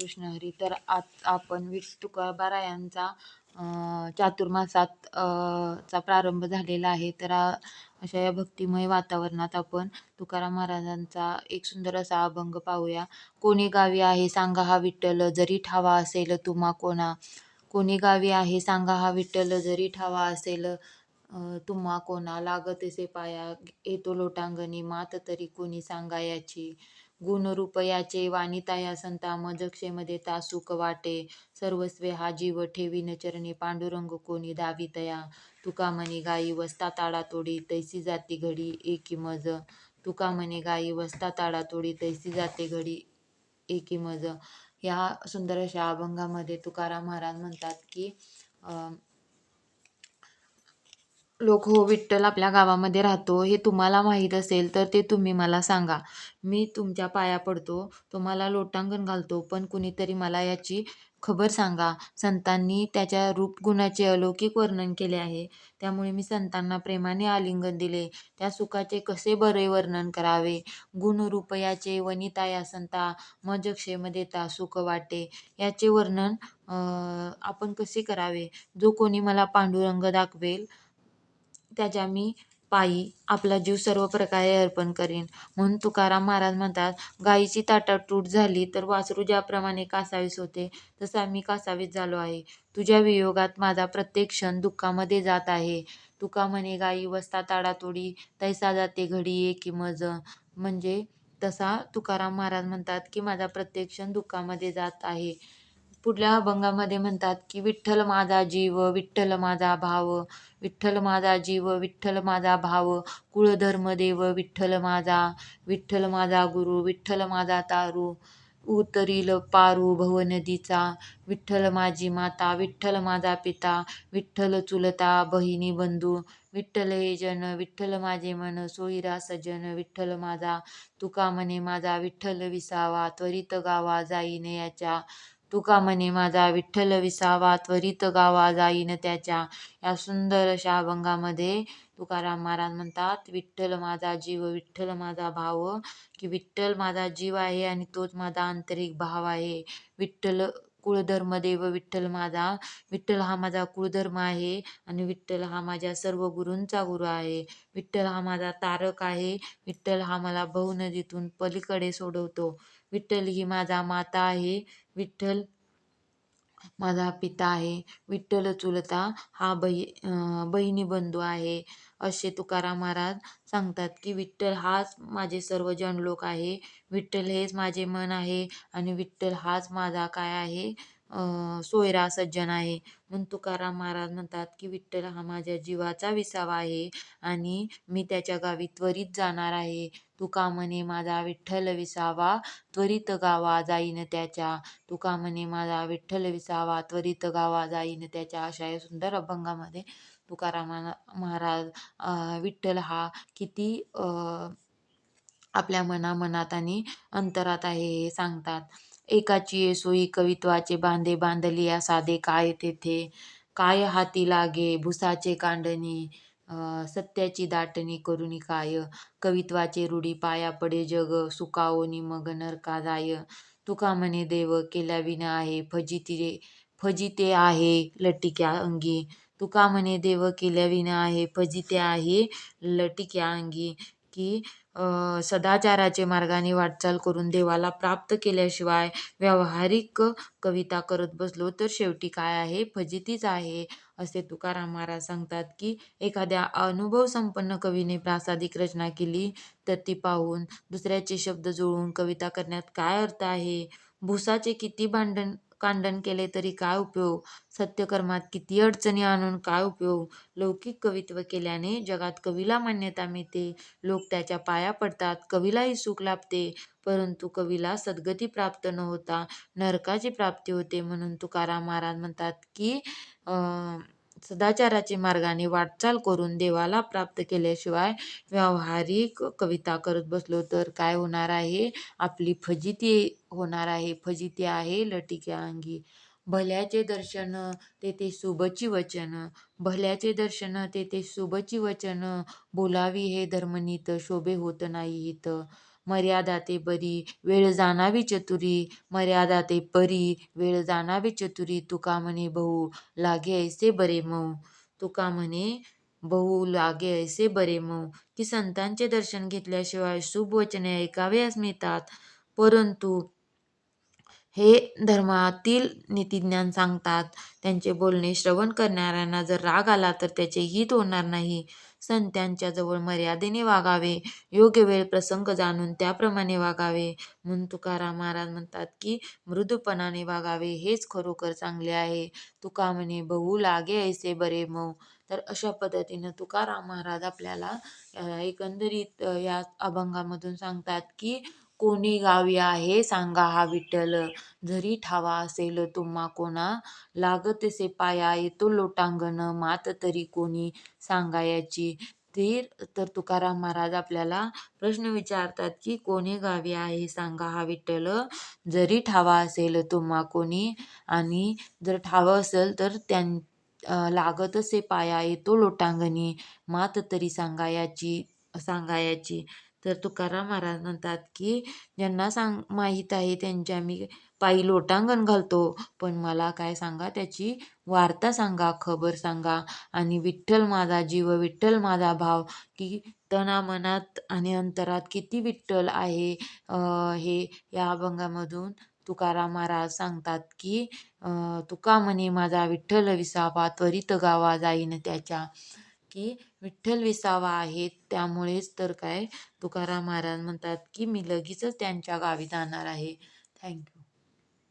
कृष्ण हरी. तर आज आपण तुकोबारायांचा चातुर्मासात चा प्रारंभ झालेला आहे. तर अशा या भक्तिमय वातावरणात आपण तुकाराम महाराजांचा एक सुंदर असा अभंग पाहूया. कोणी गावी आहे सांगा हा विठ्ठल, जरी ठावा असेल तुम्हा कोणा. कोणी गावी आहे सांगा हा विठ्ठल, जरी ठावा असेल तुम्हा कोणा. लागतसे पाया येतो लोटांगणी, मात तरी कोणी सांगा याची. गुण रूप याचे वानिता या संता, मज क्षेमध्ये ता सुख वाटे. सर्वस्वे हा जीव ठेवीन चरणी, पांडुरंग कोणी दावितया. तुका म्हणे गायी वस्ता ताडा तोडी, तैसी जाती घडी एकी मज. तुका म्हणे गायी वस्ता ताडा तोडी, तैसी जाते घडी एकी मज. या सुंदर अशा अभंगामध्ये तुकाराम महाराज म्हणतात की लोक हो, विठ्ठल आपल्या गावामध्ये राहतो हे तुम्हाला माहीत असेल तर ते तुम्ही मला सांगा. मी तुमच्या पाया पडतो, तुम्हाला लोटांगण घालतो, पण कुणीतरी मला याची खबर सांगा. संतांनी त्याच्या रूपगुणाचे अलौकिक वर्णन केले आहे, त्यामुळे मी संतांना प्रेमाने आलिंगन दिले. त्या सुखाचे कसे बरे वर्णन करावे. गुण रूप याचे वनिता या संता, मज क्षेमध्ये ता सुख वाटे. याचे वर्णन आपण कसे करावे. जो कोणी मला पांडुरंग दाखवेल त्याच्या मी पायी आपला जीव सर्व प्रकारे अर्पण करीन. म्हणून तुकाराम महाराज म्हणतात, गायीची ताटातूट झाली तर वासरू ज्याप्रमाणे कासावीस होते, तसा मी कासावीस झालो आहे. तुझ्या वियोगात माझा प्रत्येक क्षण दुःखामध्ये जात आहे. तुका म्हणे गायी वस्ता ताडातोडी, तैसा जाते घडी एकी मज. म्हणजे तसा तुकाराम महाराज म्हणतात की माझा प्रत्येक क्षण दुःखामध्ये जात आहे. पुढल्या अभंगामध्ये म्हणतात की विठ्ठल माझा जीव, विठ्ठल माझा भाव. विठ्ठल माझा जीव, विठ्ठल माझा भाव. कुळधर्म देव विठ्ठल माझा. विठ्ठल माझा गुरु, विठ्ठल माझा तारू. उतरील पारू भवनदीचा. विठ्ठल माझी माता, विठ्ठल माझा पिता. विठ्ठल चुलता बहिणी बंधू. विठ्ठल हे जन, विठ्ठल माझे मन. सोयरा सजन, विठ्ठल माझा. तुका म्हणे माझा विठ्ठल विसावा, त्वरित गावा जाईन याच्या. तुका म्हणे माझा विठ्ठल विसावा, त्वरित गावा जाईन त्याच्या. या सुंदर अशा अभंगामध्ये तुकाराम महाराज म्हणतात, विठ्ठल माझा जीव, विठ्ठल माझा भाव. की विठ्ठल माझा जीव आहे आणि तोच माझा आंतरिक भाव आहे. विठ्ठल कुळधर्म देव विठ्ठल माझा. विठ्ठल हा माझा कुळधर्म आहे आणि विठ्ठल हा माझ्या सर्व गुरूंचा गुरु आहे. विठ्ठल हा माझा तारक आहे. विठ्ठल हा मला भवनदीतून पलीकडे सोडवतो. विठ्ठल ही माझा माता आहे. विठ्ठल माझा पिता आहे. विठ्ठल चुलता हा बहिणी बंधू आहे. असे तुकाराम महाराज सांगतात की विठ्ठल हाच माझे सर्व जनलोक आहे. विठ्ठल हेच माझे मन आहे आणि विठ्ठल हाच माझा काय आहे, सोयरा सज्जन आहे. म्हणून तुकाराम महाराज म्हणतात की विठ्ठल हा माझ्या जीवाचा विसावा आहे आणि मी त्याच्या गावी त्वरित जाणार आहे. तुका म्हणे माझा विठ्ठल विसावा, त्वरित गावा जाईन त्याच्या. तुका म्हणे माझा विठ्ठल विसावा, त्वरित गावा जाईन त्याच्या. अशा या सुंदर अभंगामध्ये तुकाराम महाराज विठ्ठल हा किती आपल्या मनात आणि अंतरात आहे हे सांगतात. एकाची ये सोयी कवित्वाचे बांधे, बांधलिया साधे काय तेथे. काय हाती लागे भुसाचे कांडणी, सत्याची दाटणी करुणी काय. कवित्वाचे रूढी पाया पडे जग, सुकावोनी मग नरका जाय. तुका म्हणे देव केल्या विना आहे, फजिते आहे लटिक्या अंगी. तुका म्हणे देव केल्या विना आहे, फजिते आहे लटिक्या अंगी. की सदाचाराचे मार्गाने वाटचाल करून देवाला प्राप्त केल्याशिवाय व्यावहारिक कविता करत बसलो तर शेवटी काय आहे, फजितीच आहे. असे तुकाराम महाराज सांगतात की एखाद्या अनुभव संपन्न कवीने प्रासादिक रचना केली तर ती पाहून दुसऱ्याचे शब्द जुळवून कविता करण्यात काय अर्थ आहे. भुसाचे किती कांडण केले तरी काय उपयोग. सत्यकर्मात किती अडचणी आणून काय उपयोग. लौकिक कवित्व केल्याने जगात कवीला मान्यता मिळते, लोक त्याच्या पाया पडतात, कवीलाही सुख लाभते, परंतु कवीला सद्गती प्राप्त न होता नरकाची प्राप्ती होते. म्हणून तुकाराम महाराज म्हणतात की सदाचाराच्या मार्गाने वाटचाल करून देवाला प्राप्त केल्याशिवाय व्यावहारिक कविता करत बसलो तर काय होणार आहे, आपली फजिती होणार आहे. फजिती आहे लटिक्या अंगी. भल्याचे दर्शन तेथे शुभची वचन. भल्याचे दर्शन तेथे शुभची वचन. बोलावी हे धर्मनीत, शोभे होत नाही हित. मर्यादा ते बरी वेळ जाणावी चतुरी, मर्यादा ते परी वेळ जाणावी चतुरी, तुका म्हणे बहु लागे ऐसे बरे मऊ. तुका म्हणे बहु लागे ऐसे बरे मऊ, की संतांचे दर्शन घेतल्याशिवाय शुभ वचने ऐकाव्यास मिळतात, परंतु हे धर्मातील नीतिज्ञान सांगतात. त्यांचे बोलणे श्रवण करणाऱ्यांना जर राग आला तर त्याचे हित होणार नाही. संतांच्या जवळ मर्यादेने वागावे, योग्य वेळ प्रसंग जाणून त्याप्रमाणे वागावे. म्हणून तुकाराम महाराज म्हणतात की मृदूपणाने वागावे हेच खरोखर चांगले आहे. तुका म्हणे बहु लागे ऐसे बरे मऊ. तर अशा पद्धतीनं तुकाराम महाराज आपल्याला एकंदरीत या अभंगामधून सांगतात की कोणी गावी आहे सांगा हा विठ्ठल, जरी ठावा असेल तुम्हा कोणा, लागतसे पाया येतो लोटांगण, मात तरी कोणी सांगायाची. धीर तर तुकाराम महाराज आपल्याला प्रश्न विचारतात की कोणी गावी आहे सांगा हा विठ्ठल, जरी ठावा असेल तुम्हा कोणी, आणि जर ठाव असेल तर लागतसे पाया येतो लोटांगणी, मात तरी सांगायाची. तर तुकाराम महाराज म्हणतात की ज्यांना माहीत आहे त्यांच्या मी पायी लोटांगण घालतो, पण मला काय सांगा त्याची वार्ता सांगा, खबर सांगा. आणि विठ्ठल माझा जीव, विठ्ठल माझा भाव, की तना मनात आणि अंतरात किती विठ्ठल आहे, हे या अभंगामधून तुकाराम महाराज सांगतात की तुका म्हणे माझा विठ्ठल विसावा, त्वरित गावा जाईन त्याच्या. की विठ्ठल विसावा आहे, त्यामुळेच तर काय तुकाराम महाराज म्हणतात की मी लगेचच त्यांच्या गावी जाणार आहे. थँक्यू.